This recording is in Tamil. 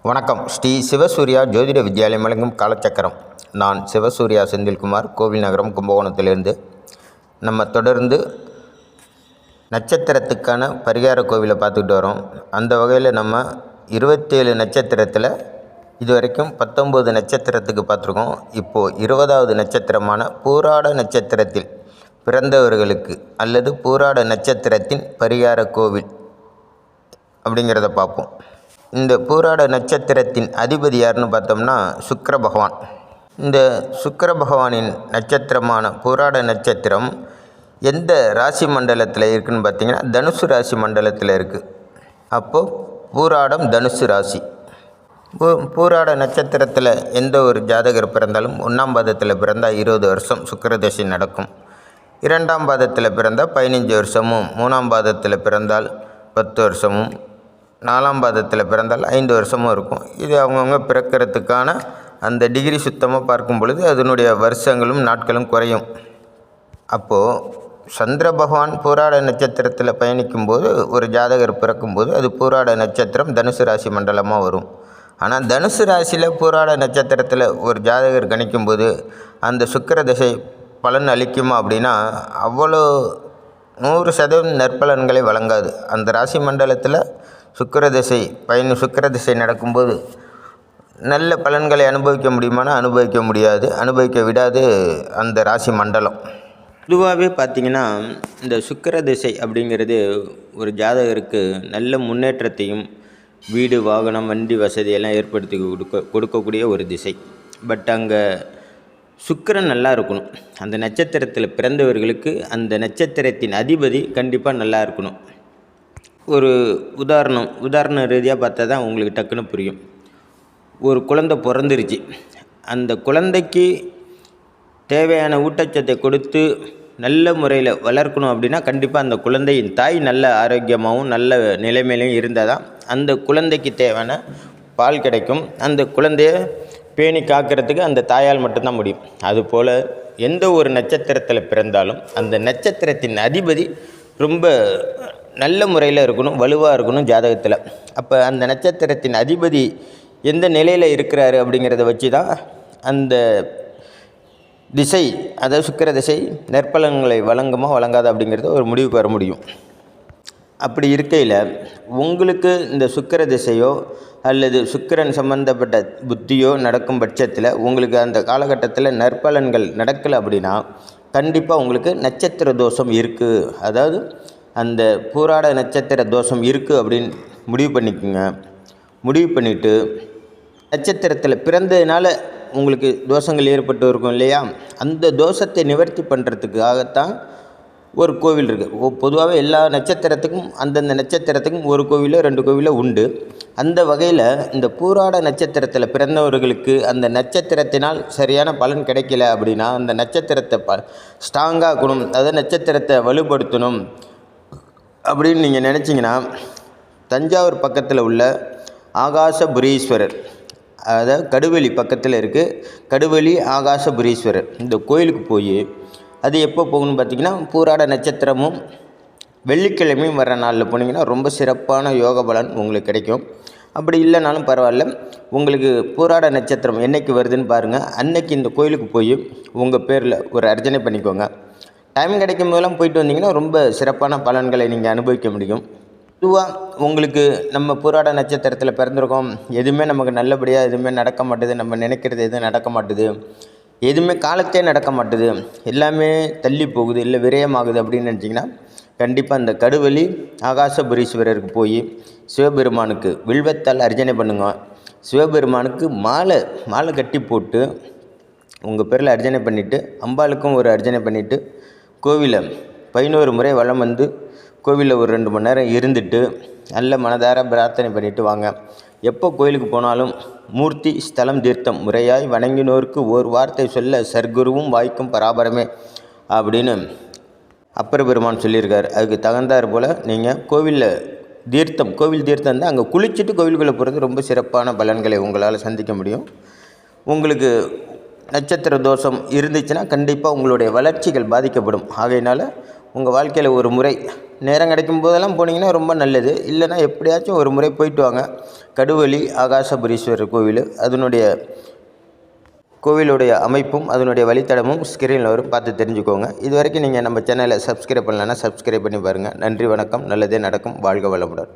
வணக்கம். ஸ்ரீ சிவசூர்யா ஜோதிட வித்யாலயம் வழங்கும் காலச்சக்கரம். நான் சிவசூர்யா செந்தில்குமார், கோவில் நகரம், கும்பகோணத்திலிருந்து. நம்ம தொடர்ந்து நட்சத்திரத்துக்கான பரிகார கோவிலை பார்த்துக்கிட்டு வரோம். அந்த வகையில் நம்ம 27 நட்சத்திரத்தில் இதுவரைக்கும் 19 நட்சத்திரத்துக்கு பார்த்துருக்கோம். இப்போது 20வது நட்சத்திரமான பூராட நட்சத்திரத்தில் பிறந்தவர்களுக்கு அல்லது பூராட நட்சத்திரத்தின் பரிகார கோவில் அப்படிங்கிறத பார்ப்போம். இந்த பூராட நட்சத்திரத்தின் அதிபதி யாருன்னு பார்த்தோம்னா சுக்கிர பகவான். இந்த சுக்கிர பகவானின் நட்சத்திரமான பூராட நட்சத்திரம் எந்த ராசி மண்டலத்தில் இருக்குதுன்னு பார்த்திங்கன்னா தனுசு ராசி மண்டலத்தில் இருக்குது. அப்போது பூராடம் தனுசு ராசி. பூராட நட்சத்திரத்தில் எந்த ஒரு ஜாதகர் பிறந்தாலும் 1ஆம் பாதத்தில் பிறந்தால் 20 வருஷம் சுக்கிரதசை நடக்கும். 2ஆம் பாதத்தில் பிறந்தால் 15 வருஷமும், 3ஆம் பாதத்தில் பிறந்தால் 10 வருஷமும், 4ஆம் பாதத்தில் பிறந்தால் 5 வருஷமும் இருக்கும். இது அவங்கவுங்க பிறக்கிறதுக்கான அந்த டிகிரி சுத்தமாக பார்க்கும் பொழுது அதனுடைய வருஷங்களும் நாட்களும் குறையும். அப்போது சந்திர பகவான் பூராட நட்சத்திரத்தில் பயணிக்கும்போது ஒரு ஜாதகர் பிறக்கும்போது அது பூராட நட்சத்திரம் தனுசு ராசி மண்டலமாக வரும். ஆனால் தனுசு ராசியில் பூராட நட்சத்திரத்தில் ஒரு ஜாதகர் கணிக்கும்போது அந்த சுக்கிர திசை பலன் அளிக்குமா அப்படின்னா அவ்வளோ 100% நற்பலன்களை வழங்காது. அந்த ராசி மண்டலத்தில் சுக்கிர திசை நடக்கும்போது நல்ல பலன்களை அனுபவிக்க முடியுமானா அனுபவிக்க முடியாது, அனுபவிக்க விடாது அந்த ராசி மண்டலம். பொதுவாகவே பார்த்திங்கன்னா இந்த சுக்கிர திசை அப்படிங்கிறது ஒரு ஜாதகருக்கு நல்ல முன்னேற்றத்தையும் வீடு, வாகனம், வண்டி வசதியெல்லாம் ஏற்படுத்தி கொடுக்கக்கூடிய ஒரு திசை. பட் அங்கே சுக்கிரன் நல்லா இருக்கணும். அந்த நட்சத்திரத்தில் பிறந்தவர்களுக்கு அந்த நட்சத்திரத்தின் அதிபதி கண்டிப்பாக நல்லா இருக்கணும். ஒரு உதாரண ரீதியாக பார்த்தா தான் உங்களுக்கு டக்குன்னு புரியும். ஒரு குழந்தை பிறந்துருச்சு. அந்த குழந்தைக்கு தேவையான ஊட்டச்சத்தை கொடுத்து நல்ல முறையில் வளர்க்கணும் அப்படின்னா கண்டிப்பாக அந்த குழந்தையின் தாய் நல்ல ஆரோக்கியமாகவும் நல்ல நிலைமையிலையும் இருந்தால் தான் அந்த குழந்தைக்கு தேவையான பால் கிடைக்கும். அந்த குழந்தைய பேணி காக்கிறதுக்கு அந்த தாயால் மட்டும்தான் முடியும். அதுபோல் எந்த ஒரு நட்சத்திரத்தில் பிறந்தாலும் அந்த நட்சத்திரத்தின் அதிபதி ரொம்ப நல்ல முறையில் இருக்கணும், வலுவாக இருக்கணும் ஜாதகத்தில். அப்போ அந்த நட்சத்திரத்தின் அதிபதி எந்த நிலையில் இருக்கிறாரு அப்படிங்கிறத வச்சு தான் அந்த திசை, அதாவது சுக்கிர திசை நற்பலன்களை வழங்குமா வழங்காது அப்படிங்கிறத ஒரு முடிவுக்கு வர முடியும். அப்படி இருக்கையில் உங்களுக்கு இந்த சுக்கிர திசையோ அல்லது சுக்கிரன் சம்பந்தப்பட்ட புத்தியோ நடக்கும் பட்சத்தில் உங்களுக்கு அந்த காலகட்டத்தில் நற்பலன்கள் நடக்கலை அப்படின்னா கண்டிப்பாக உங்களுக்கு நட்சத்திர தோஷம் இருக்குது, அதாவது அந்த பூராட நட்சத்திர தோஷம் இருக்குது அப்படின்னு முடிவு பண்ணிக்கோங்க. முடிவு பண்ணிவிட்டு நட்சத்திரத்தில் பிறந்ததுனால உங்களுக்கு தோஷங்கள் ஏற்பட்டு இருக்கும் இல்லையா, அந்த தோஷத்தை நிவர்த்தி பண்ணுறதுக்காகத்தான் ஒரு கோவில் இருக்குது. பொதுவாகவே எல்லா நட்சத்திரத்துக்கும் அந்தந்த நட்சத்திரத்துக்கும் ஒரு கோவிலோ 2 கோவிலோ உண்டு. அந்த வகையில் இந்த பூராட நட்சத்திரத்தில் பிறந்தவர்களுக்கு அந்த நட்சத்திரத்தினால் சரியான பலன் கிடைக்கல அப்படின்னா அந்த நட்சத்திரத்தை ஸ்ட்ராங்காகணும், அதாவது நட்சத்திரத்தை வலுப்படுத்தணும் அப்படின்னு நீங்கள் நினச்சிங்கன்னா தஞ்சாவூர் பக்கத்தில் உள்ள ஆகாசபுரீஸ்வரர், அதாவது கடுவெளி பக்கத்தில் இருக்குது, கடுவெளி ஆகாசபுரீஸ்வரர், இந்த கோயிலுக்கு போய் அது எப்போ போகணும்னு பார்த்திங்கன்னா பூராட நட்சத்திரமும் வெள்ளிக்கிழமையும் வர நாளில் போனீங்கன்னா ரொம்ப சிறப்பான யோக பலன் உங்களுக்கு கிடைக்கும். அப்படி இல்லைனாலும் பரவாயில்ல, உங்களுக்கு பூராட நட்சத்திரம் என்றைக்கு வருதுன்னு பாருங்கள், அன்னைக்கு இந்த கோயிலுக்கு போய் உங்கள் பேரில் ஒரு அர்ச்சனை பண்ணிக்கோங்க. டைம் கிடைக்கும் போதெல்லாம் போயிட்டு வந்தீங்கன்னா ரொம்ப சிறப்பான பலன்களை நீங்கள் அனுபவிக்க முடியும். பொதுவாக உங்களுக்கு நம்ம பூராட நட்சத்திரத்தில் பிறந்திருக்கோம், எதுவுமே நமக்கு நல்லபடியாக எதுவுமே நடக்க மாட்டுது, நம்ம நினைக்கிறது எதுவும் நடக்க மாட்டுது, எதுவுமே காலத்தே நடக்க மாட்டுது, எல்லாமே தள்ளி போகுது, இல்லை விரயமாகுது அப்படின்னு நினச்சிங்கன்னா கண்டிப்பாக அந்த கடுவெளி ஆகாசபுரீஸ்வரருக்கு போய் சிவபெருமானுக்கு வில்வத்தால் அர்ச்சனை பண்ணுங்க. சிவபெருமானுக்கு மாலை கட்டி போட்டு உங்கள் பேரில் அர்ச்சனை பண்ணிவிட்டு அம்பாளுக்கும் ஒரு அர்ச்சனை பண்ணிவிட்டு கோவிலை 11 முறை வலம் வந்து கோவிலில் ஒரு 2 மணி நேரம் இருந்துட்டு நல்ல மனதார பிரார்த்தனை பண்ணிவிட்டு வாங்க. எப்போ கோயிலுக்கு போனாலும் மூர்த்தி, ஸ்தலம், தீர்த்தம் முறையாய் வணங்கினோருக்கு ஓர் வார்த்தை சொல்ல சர்க்குருவும் வாய்க்கும் பராபரமே அப்படின்னு அப்பர் பெருமான் சொல்லியிருக்கார். அதுக்கு தகுந்தார் போல் நீங்கள் கோவில் தீர்த்தம் தான் அங்கே குளிச்சுட்டு கோவிலுக்குள்ளே போகிறது ரொம்ப சிறப்பான பலன்களை உங்களால் சந்திக்க முடியும். உங்களுக்கு நட்சத்திர தோஷம் இருந்துச்சுன்னா கண்டிப்பாக உங்களுடைய வளர்ச்சிகள் பாதிக்கப்படும். ஆகையினால் உங்கள் வாழ்க்கையில் ஒரு முறை நேரம் கிடைக்கும் போதெல்லாம் போனீங்கன்னா ரொம்ப நல்லது. இல்லைன்னா எப்படியாச்சும் ஒரு முறை போயிட்டு வாங்க. கடுவெளி ஆகாசபுரீஸ்வரர் கோவில், அதனுடைய கோவிலுடைய அமைப்பும் அதனுடைய வழித்தடமும் ஸ்க்ரீனில் வரும், பார்த்து தெரிஞ்சுக்கோங்க. இது வரைக்கும் நீங்கள் நம்ம சேனலை சப்ஸ்கிரைப் பண்ணலன்னா சப்ஸ்கிரைப் பண்ணி பாருங்கள். நன்றி, வணக்கம். நல்லதே நடக்கும். வாழ்க வளமுடன்.